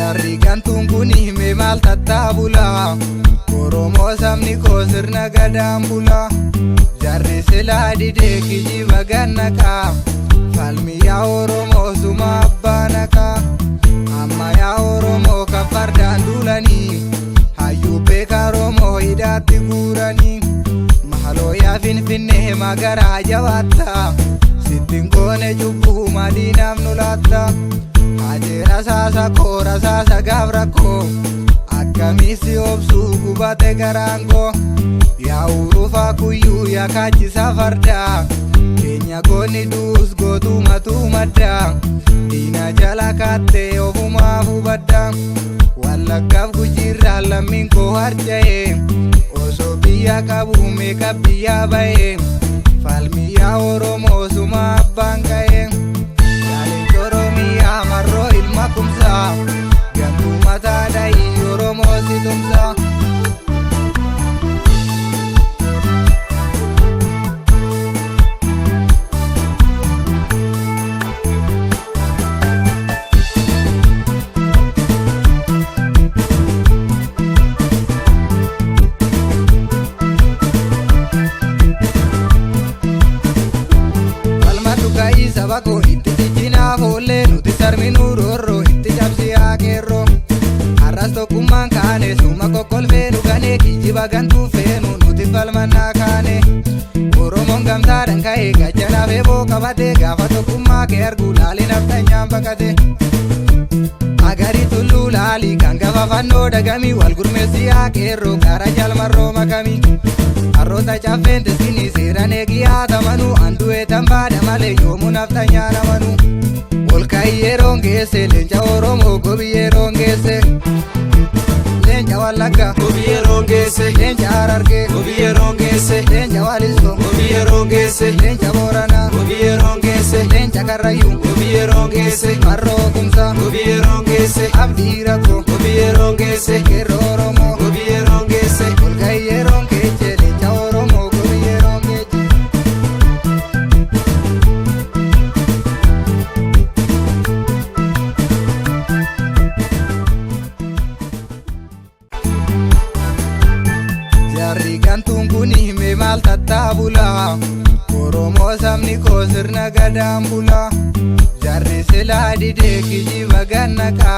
Jarri gantuun kun hime maal tattaabula. Oromoo sabni koo sirna gadaan bula. Jarri silaa didee kijiba gannaqa. Falmiyaa Oromoo suma abbaa naqa. Amma yaa Oromoo kan fardaan duulanii. Hayyuu beekaa Oromoo hidhaatti guuranii. Mahaloo yaa Finfinnee magaraa jabaatta. Sittiin goone cubbuu madiinaaf nu laatta. Ajera sasa kora sasa gavrako. Akamisi obsu gubate garango. Ya urufa kuyu ya kachi safarda. Kenya goni dus gotu matumada. Dina jala kate ofuma hubada. Walla gaf gujira laminko harjaye. Oso biya kabume kabiya baye. Falmiya Oromoo suma abbangaye. Marro ilma kumsa gantu mata dai Oromoo si tumsa. Almatu kai sabako itti jina folle nuti sarminu rorro itti cabsi akerro. Arrasto kumman kaane suma kokkolfee nu gane kijiba gantuu feenu nuti falmannaa kaane. Oromoon gamtaadhaan ka'ee gachana feeboo qabate gaafa tokkummaa kee argu laali naftanyaan baqate. Agari tulluu laali kan gafa fannoo dagami wal gurmeessi akerro gara jalmarroo makami. Arroota caffeen tiskini seeraan eegiyaa tamanu andu'ee tambaadha malee yoomuu naftanyaa namanu. Olkayyeeroon geesse leenca Oromoo gobiyyeeroon geesse. Leenca Wallagga gobiyyeeroon geesse. Leenca Harargee gobiyyeeroon geesse. Leenca Walisoo gobiyyeeroon geesse. Leenca Booranaa gobiyyeeroon geesse. Leenca Karrayyuu gobiyyeeroon geesse. Marroo Kumsaa gobiyyeeroon geesse. Abdii Rakkoo gobiyyeeroon geesse. Qeerroo Oromoo gobiyyeeroon geesse. Olkayyeeroon geesse leenca Oromoo gobiyyeeroon geesse. Jarri gantuun kun hime maal tattaabula. Oromoo sabni koo sirna gadaan bula. Jarri silaa didee kijiba gannaqa.